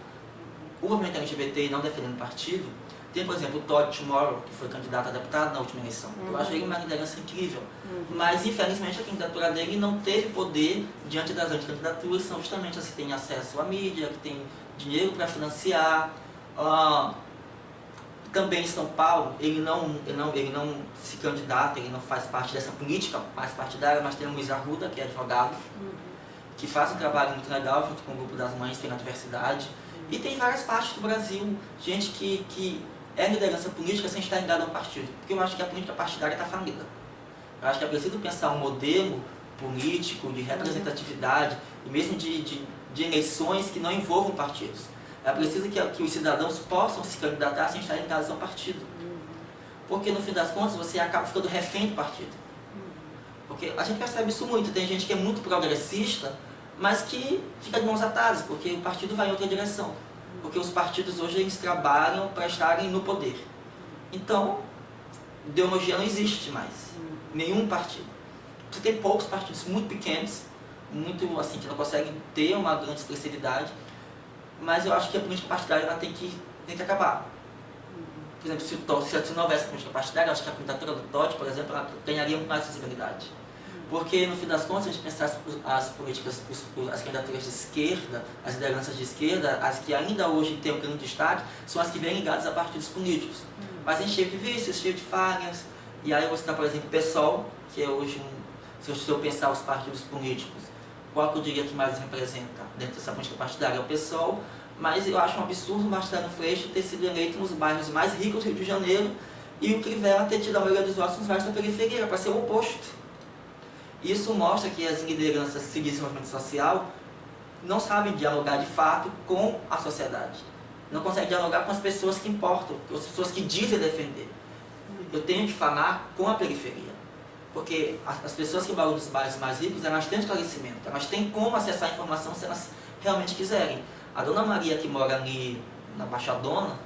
o movimento LGBT e não defendendo partido. Tem, por exemplo, o Todd Tomorrow, que foi candidato a deputado na última eleição. Eu achei ele uma liderança incrível. Mas, infelizmente, a candidatura dele não teve poder diante das anticandidaturas, são justamente as que têm acesso à mídia, que têm dinheiro para financiar. Também em São Paulo, ele não se candidata, ele não faz parte dessa política mais partidária, mas tem o Luiz Arruda, que é advogado, que faz um trabalho muito legal junto com o grupo das mães pela diversidade. E tem várias partes do Brasil, gente que é liderança política sem estar ligada a um partido. Porque eu acho que a política partidária está falida. Eu acho que é preciso pensar um modelo político de representatividade e mesmo de eleições que não envolvam partidos. É preciso que os cidadãos possam se candidatar sem estar ligados a um partido. Porque no fim das contas você acaba ficando refém do partido. Porque a gente percebe isso muito, tem gente que é muito progressista, mas que fica de mãos atadas, porque o partido vai em outra direção. Porque os partidos hoje eles trabalham para estarem no poder. Então, ideologia não existe mais. Nenhum partido. Você tem poucos partidos muito pequenos, muito assim, que não conseguem ter uma grande expressividade, mas eu acho que a política partidária ela tem que acabar. Por exemplo, se não houvesse política partidária, eu acho que a candidatura do Todd, por exemplo, ela ganharia muito mais visibilidade. Porque, no fim das contas, a gente pensar as políticas, as candidaturas de esquerda, as lideranças de esquerda, as que ainda hoje têm um grande destaque, são as que vêm ligadas a partidos políticos. Mas a gente cheio de vícios, cheio de falhas. E aí você está, por exemplo, o PSOL, que é hoje, se eu pensar os partidos políticos, qual que eu diria que mais representa dentro dessa política partidária? É o PSOL, mas eu acho um absurdo o Marcelo Freixo ter sido eleito nos bairros mais ricos do Rio de Janeiro e o Crivella ter tido a maioria dos votos nos bairros da periferia, para ser o oposto. Isso mostra que as lideranças que seguem esse movimento social não sabem dialogar de fato com a sociedade. Não conseguem dialogar com as pessoas que importam, com as pessoas que dizem defender. Eu tenho que falar com a periferia. Porque as pessoas que moram nos bairros mais ricos, elas têm esclarecimento, elas têm como acessar a informação se elas realmente quiserem. A dona Maria, que mora ali na Baixadona,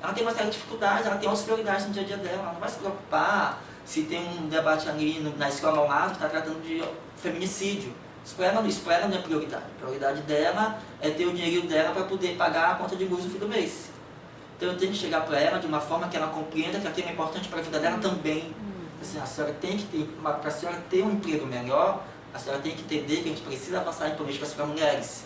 ela tem uma série de dificuldades, ela tem outras prioridades no dia a dia dela, ela não vai se preocupar se tem um debate ali na escola ao lado que está tratando de feminicídio. Isso para ela não é prioridade. A prioridade dela é ter o dinheiro dela para poder pagar a conta de luz no fim do mês. Então eu tenho que chegar para ela de uma forma que ela compreenda que aquilo é importante para a vida dela também. Assim, a senhora tem que ter, para a senhora ter um emprego melhor, a senhora tem que entender que a gente precisa avançar em políticas para mulheres.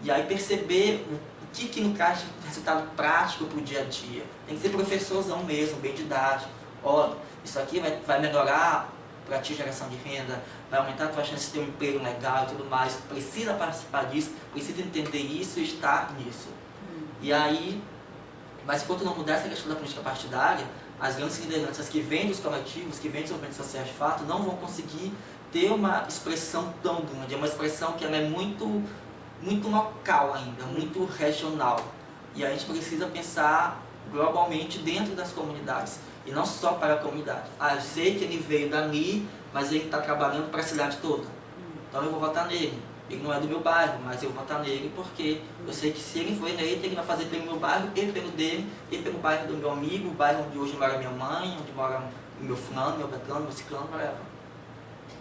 E aí perceber o que não traz resultado prático para o dia a dia. Tem que ser professorzão mesmo, bem didático. Ó, isso aqui vai melhorar para ti geração de renda, vai aumentar a tua chance de ter um emprego legal e tudo mais. Precisa participar disso, precisa entender isso e estar nisso. E aí, mas enquanto não mudar essa questão da política partidária, as grandes lideranças que vêm dos coletivos, que vêm dos movimentos sociais de fato, não vão conseguir ter uma expressão tão grande. É uma expressão que ela é muito local ainda, muito regional. E a gente precisa pensar globalmente dentro das comunidades, e não só para a comunidade. Ah, eu sei que ele veio dali, mas ele está trabalhando para a cidade toda. Então eu vou votar nele. Ele não é do meu bairro, mas eu vou votar nele porque eu sei que se ele for eleito, ele vai fazer pelo meu bairro, e pelo dele, e pelo bairro do meu amigo, o bairro onde hoje mora minha mãe, onde mora o meu fulano, meu betano, meu ciclano, whatever.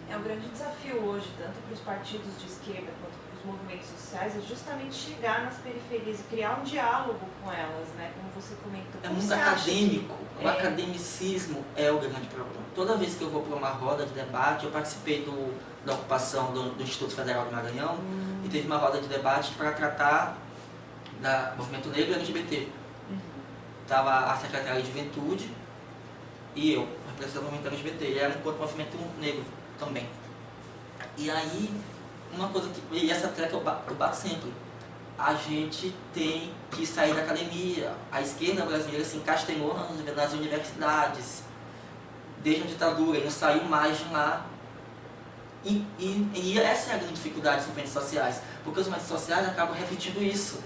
É um grande desafio hoje, tanto para os partidos de esquerda quanto para os movimentos sociais, é justamente chegar nas periferias e criar um diálogo com elas, né? Como você comentou. É muito acadêmico. O academicismo é o grande problema. Toda vez que eu vou para uma roda de debate, eu participei da ocupação do Instituto Federal do Maranhão e teve uma roda de debate para tratar do movimento negro e LGBT. Estava a secretária de Juventude e eu, representando o movimento LGBT, e era um movimento negro também. E aí, uma coisa que... E essa tecla eu bato sempre. A gente tem que sair da academia. A esquerda brasileira se encastelou nas universidades desde a ditadura e não saiu mais de lá. E essa é a grande dificuldade dos movimentos sociais, porque os movimentos sociais acabam repetindo isso.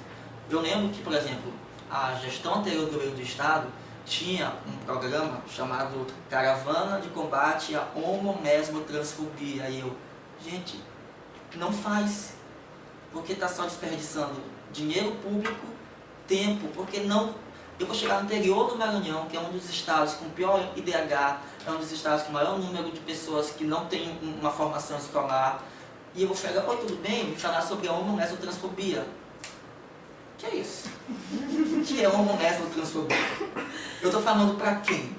Eu lembro que, por exemplo, a gestão anterior do governo do Estado tinha um programa chamado Caravana de Combate à Homo-Lesbo-Transfobia. E eu, gente, não faz, porque está só desperdiçando dinheiro público, tempo, porque não Eu vou chegar no interior do Maranhão, que é um dos estados com pior IDH, é um dos estados com maior número de pessoas que não têm uma formação escolar. E eu vou chegar, oi, tudo bem? Vou falar sobre a homonessotransfobia. Que é isso? O que é homonessotransfobia? Eu estou falando para quem?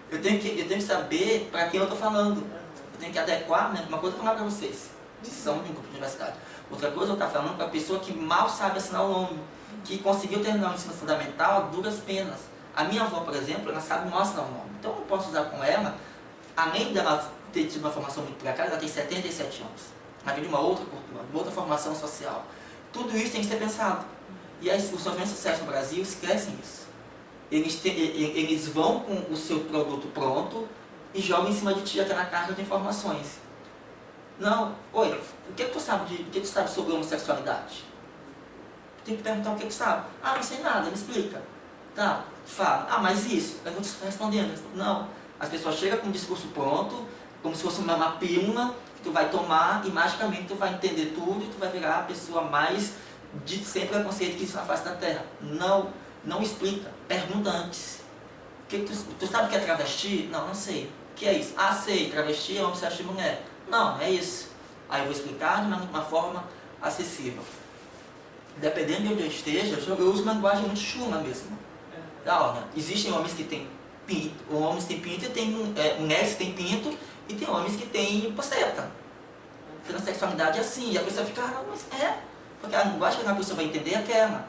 Eu tenho que saber para quem eu estou falando. Eu tenho que adequar, né? Uma coisa eu vou falar para vocês, que são de um grupo de universidade. Outra coisa eu estou falando para a pessoa que mal sabe assinar o nome, que conseguiu terminar o ensino fundamental a duras penas. A minha avó, por exemplo, ela sabe mal assinar o nome. Então eu posso usar com ela, além dela ter tido uma formação muito precária, ela tem 77 anos. Ela vem de uma outra cultura, uma outra formação social. Tudo isso tem que ser pensado. E aí, os movimentos sociais no Brasil esquecem isso. Eles vão com o seu produto pronto e jogam em cima de ti aquela carga de informações. Não, oi, o que tu sabe sobre homossexualidade? Tem que perguntar o que tu sabe. Ah, não sei nada, me explica. Tá, fala. Ah, mas isso? Eu não estou respondendo. Não, as pessoas chegam com um discurso pronto, como se fosse uma pílula que tu vai tomar e magicamente tu vai entender tudo e tu vai virar a pessoa mais sem preconceito que existe na face da Terra. Não, não explica. Pergunta antes. Tu sabe o que é travesti? Não, não sei. O que é isso? Ah, sei. Travesti é homem se acha mulher. Não, é isso. Aí eu vou explicar de uma forma acessível. Dependendo de onde eu esteja, eu uso uma linguagem muito chula mesmo. Olha, existem homens que têm pinto, homens que têm pinto e tem mulheres que têm pinto e tem homens que têm poceta. Transsexualidade é assim. E a pessoa fica, ah, mas é. Porque a linguagem que a pessoa vai entender é aquela.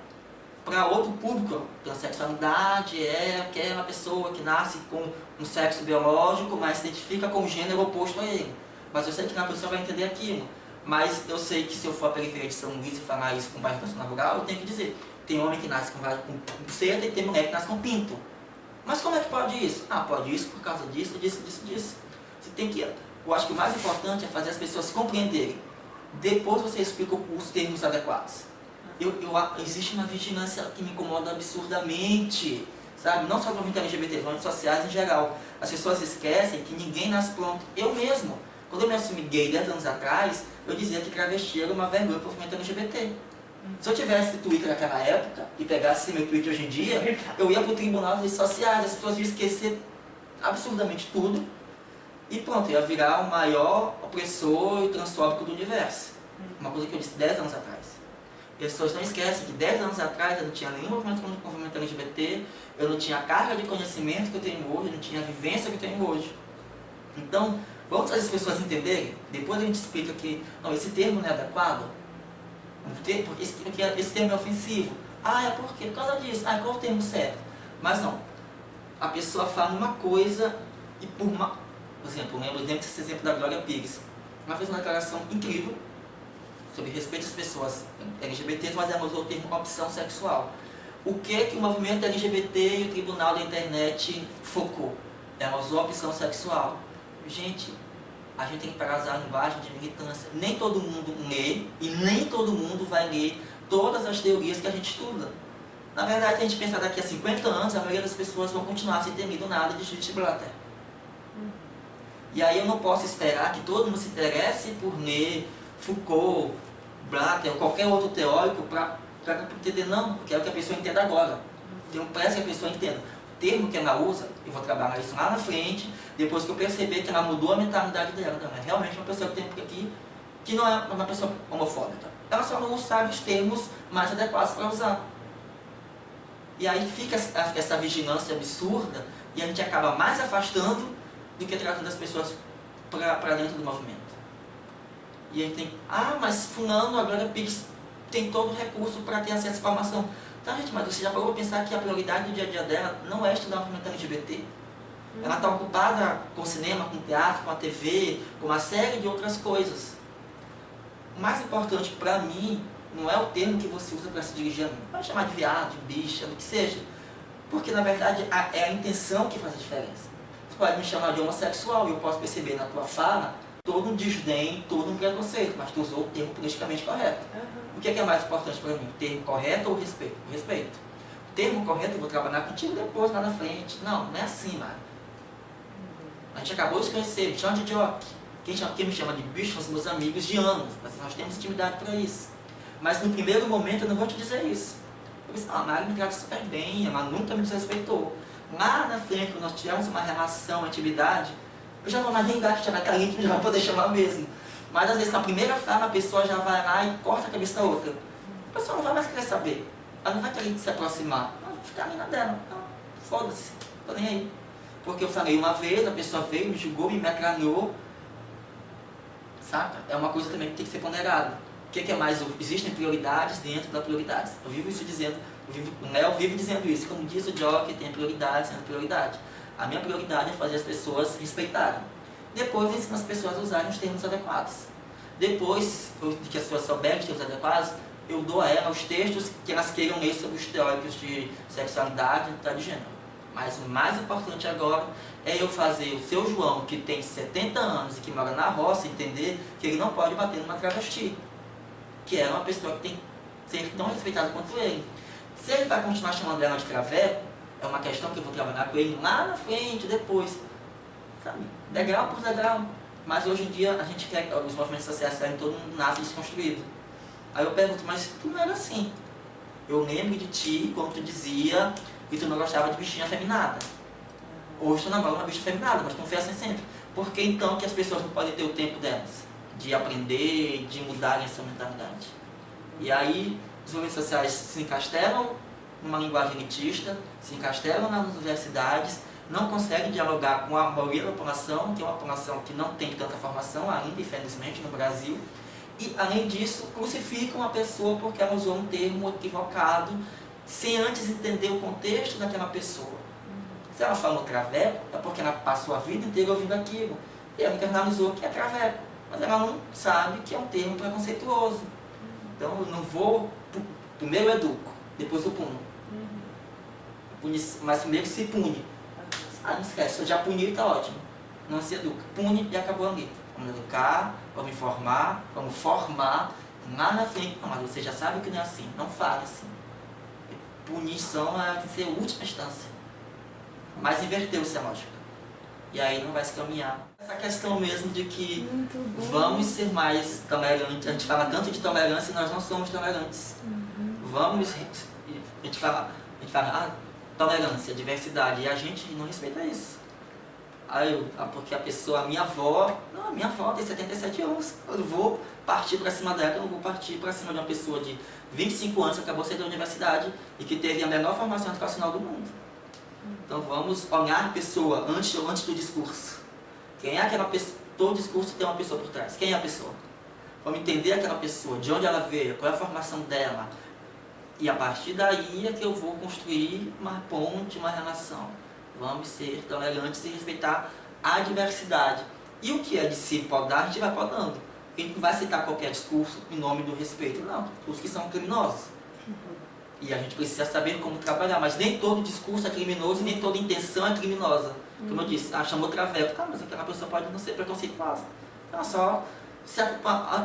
Para outro público, transexualidade é aquela pessoa que nasce com um sexo biológico, mas se identifica com o gênero oposto a ele. Mas eu sei que a pessoa vai entender aquilo. Mas eu sei que se eu for à periferia de São Luís e falar isso com o bairro da zona rural, eu tenho que dizer, tem homem que nasce com buceta e tem mulher que nasce com pinto. Mas como é que pode isso? Ah, pode isso por causa disso, disso. Você tem que... Eu acho que o mais importante é fazer as pessoas compreenderem. Depois você explica os termos adequados. Existe uma vigilância que me incomoda absurdamente, sabe? Não só para o movimento LGBT, mas movimento sociais em geral. As pessoas esquecem que ninguém nasce pronto. Eu mesmo, quando eu me assumi gay 10 anos atrás, eu dizia que travesti era uma vergonha para o movimento LGBT. Se eu tivesse Twitter naquela época e pegasse meu Twitter hoje em dia, eu ia para o tribunal das redes sociais, as pessoas iam esquecer absurdamente tudo e pronto, ia virar o maior opressor e transfóbico do universo. Uma coisa que eu disse 10 anos atrás. E as pessoas não esquecem que 10 anos atrás eu não tinha nenhum movimento LGBT, eu não tinha a carga de conhecimento que eu tenho hoje, eu não tinha a vivência que eu tenho hoje. Então, vamos fazer as pessoas entenderem, depois a gente explica que não, esse termo não é adequado, porque esse termo é ofensivo. Ah, é por quê? Por causa disso. Ah, qual é o termo certo? Mas não, a pessoa fala uma coisa e por exemplo, eu lembro desse exemplo da Glória Pires. Ela fez uma declaração incrível sobre respeito às pessoas LGBTs, mas ela usou o termo opção sexual. O que o movimento LGBT e o tribunal da internet focou? Ela usou a opção sexual. Gente, a gente tem que parar de usar a linguagem de militância. Nem todo mundo lê e nem todo mundo vai ler todas as teorias que a gente estuda. Na verdade, se a gente pensar daqui a 50 anos, a maioria das pessoas vão continuar sem ter lido nada de Judith Butler. E aí eu não posso esperar que todo mundo se interesse por ler Foucault, Blatter ou qualquer outro teórico para entender, não, porque é o que a pessoa entenda agora. Então parece que a pessoa entenda. O termo que ela usa, eu vou trabalhar isso lá na frente, depois que eu perceber que ela mudou a mentalidade dela. Então, é realmente uma pessoa que tem aqui, que não é uma pessoa homofóbica. Ela só não sabe os termos mais adequados para usar. E aí fica essa vigilância absurda e a gente acaba mais afastando do que trazendo as pessoas para dentro do movimento. E aí tem, mas fulano agora tem todo o recurso para ter acesso à informação. Tá, gente, mas você já parou para pensar que a prioridade do dia a dia dela não é estudar o movimento LGBT? Ela está ocupada com o cinema, com o teatro, com a TV, com uma série de outras coisas. O mais importante para mim não é o termo que você usa para se dirigir a mim. Pode chamar de viado, de bicha, do que seja. Porque na verdade é a intenção que faz a diferença. Você pode me chamar de homossexual e eu posso perceber na tua fala todo um desdém, todo um preconceito, mas tu usou o termo politicamente correto. O que é mais importante para mim? O termo correto ou o respeito? O respeito. O termo correto eu vou trabalhar contigo depois, lá na frente. Não, não é assim, Mari. A gente acabou de se conhecer, me chama de jockey. Quem me chama de bicho são os meus amigos de anos, mas nós temos intimidade para isso. Mas no primeiro momento eu não vou te dizer isso. Eu disse, a Mari me trata super bem, ela nunca me desrespeitou. Lá na frente, quando nós tivermos uma relação, uma atividade, eu já não vou mais lembrar que chamar aquela íntimo, já vou poder chamar mesmo. Mas às vezes na primeira fala a pessoa já vai lá e corta a cabeça da outra. A pessoa não vai mais querer saber. Ela não vai querer se aproximar. Ela vai ficar ali na dela. Não, foda-se, tô nem aí. Porque eu falei uma vez, a pessoa veio, me julgou, me metralhou. Saca? É uma coisa também que tem que ser ponderada. O que é mais? Existem prioridades dentro das prioridades. Eu vivo isso dizendo, o Léo vive dizendo isso. Como diz o Jockey, tem prioridade sendo prioridade. A minha prioridade é fazer as pessoas respeitarem. Depois eu ensino as pessoas a usarem os termos adequados. Depois que as pessoas souberem os termos adequados, eu dou a elas os textos que elas queiram ler sobre os teóricos de sexualidade e identidade de gênero. Mas o mais importante agora é eu fazer o seu João, que tem 70 anos e que mora na roça, entender que ele não pode bater numa travesti. Que é uma pessoa que tem que ser tão respeitada quanto ele. Se ele vai continuar chamando ela de traveco, é uma questão que eu vou trabalhar com ele lá na frente, depois. Sabe? Degrau por degrau. Mas hoje em dia a gente quer, os movimentos sociais querem todo mundo nasce desconstruído. Aí eu pergunto, mas tu não era assim. Eu lembro de ti quando tu dizia que tu não gostava de bichinha afeminada. Hoje tu namora uma bicha afeminada, mas tu não foi assim sempre. Por que então que as pessoas não podem ter o tempo delas? De aprender, de mudarem essa mentalidade. E aí os movimentos sociais se encastelam numa linguagem elitista, se encastelam nas universidades, não conseguem dialogar com a maioria da população, que é uma população que não tem tanta formação ainda, infelizmente, no Brasil. E, além disso, crucificam a pessoa porque ela usou um termo equivocado, sem antes entender o contexto daquela pessoa. Se ela falou traveco, é porque ela passou a vida inteira ouvindo aquilo. E ela internalizou que é traveco. Mas ela não sabe que é um termo preconceituoso. Então, eu não vou... Primeiro eu educo, depois eu puno. Mas primeiro se pune. Ah, não esquece, já punir está ótimo. Não se educa. Pune e acabou ali. Vamos educar, vamos informar, vamos formar. Lá na frente, não, mas você já sabe que não é assim. Não fale assim. Punição tem que ser a última instância. Mas inverteu-se a lógica. E aí não vai se caminhar. Essa questão mesmo de que vamos ser mais tolerantes. A gente fala tanto de tolerância e nós não somos tolerantes. Vamos, a gente fala tolerância, diversidade, e a gente não respeita isso. Porque a pessoa, a minha avó tem 77 anos, eu vou partir para cima dela, eu não vou partir para cima de uma pessoa de 25 anos que acabou de sair da universidade e que teve a menor formação educacional do mundo. Então vamos olhar a pessoa antes do discurso. Quem é aquela pessoa? Todo discurso tem uma pessoa por trás. Quem é a pessoa? Vamos entender aquela pessoa, de onde ela veio, qual é a formação dela. E a partir daí é que eu vou construir uma ponte, uma relação. Vamos ser tolerantes e respeitar a diversidade. E o que é de se podar, a gente vai podando. A gente não vai aceitar qualquer discurso em nome do respeito, não. Discursos que são criminosos. E a gente precisa saber como trabalhar. Mas nem todo discurso é criminoso e nem toda intenção é criminosa. Como eu disse, chamou traveco. Tá, mas aquela pessoa pode não ser preconceituosa. Então,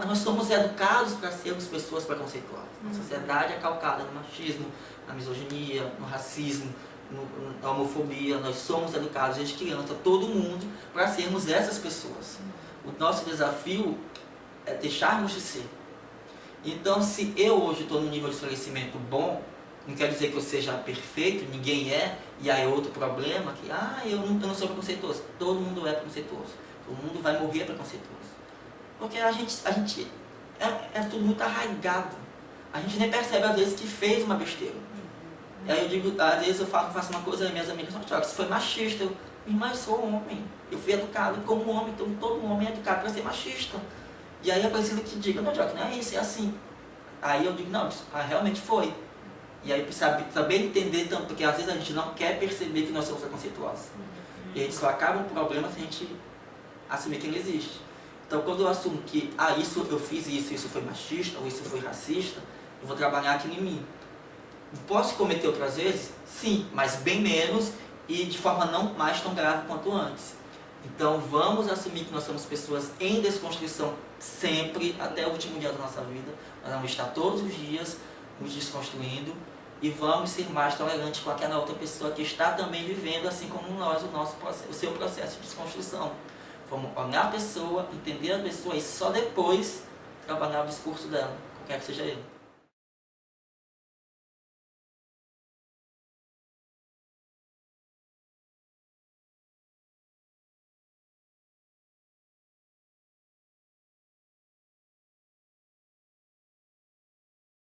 nós somos educados para sermos pessoas preconceituosas. A sociedade é calcada no machismo, na misoginia, no racismo, na homofobia. Nós somos educados desde criança, todo mundo, para sermos essas pessoas. O nosso desafio é deixarmos de ser. Então, se eu hoje estou num nível de esclarecimento bom, não quer dizer que eu seja perfeito, ninguém é, e aí é outro problema, que eu não sou preconceituoso. Todo mundo é preconceituoso. Todo mundo vai morrer preconceituoso. Porque a gente é tudo muito arraigado. A gente nem percebe às vezes que fez uma besteira. E aí eu digo, às vezes eu faço uma coisa e minhas amigas falam, isso foi machista. Eu sou homem. Eu fui educado como homem, então todo homem é educado para ser machista. E aí é preciso que diga, não, Jock, não é isso, é assim. Aí eu digo, não, realmente foi. E aí saber entender, porque às vezes a gente não quer perceber que nós somos preconceituosos. E a gente só acaba um problema se a gente assumir que ele existe. Então quando eu assumo que, eu fiz isso foi machista, ou isso foi racista, eu vou trabalhar aquilo em mim. Posso cometer outras vezes? Sim, mas bem menos e de forma não mais tão grave quanto antes. Então vamos assumir que nós somos pessoas em desconstrução sempre, até o último dia da nossa vida. Nós vamos estar todos os dias nos desconstruindo e vamos ser mais tolerantes com aquela outra pessoa que está também vivendo, assim como nós, o seu processo de desconstrução. Vamos olhar a pessoa, entender a pessoa e só depois trabalhar o discurso dela, qualquer que seja ele.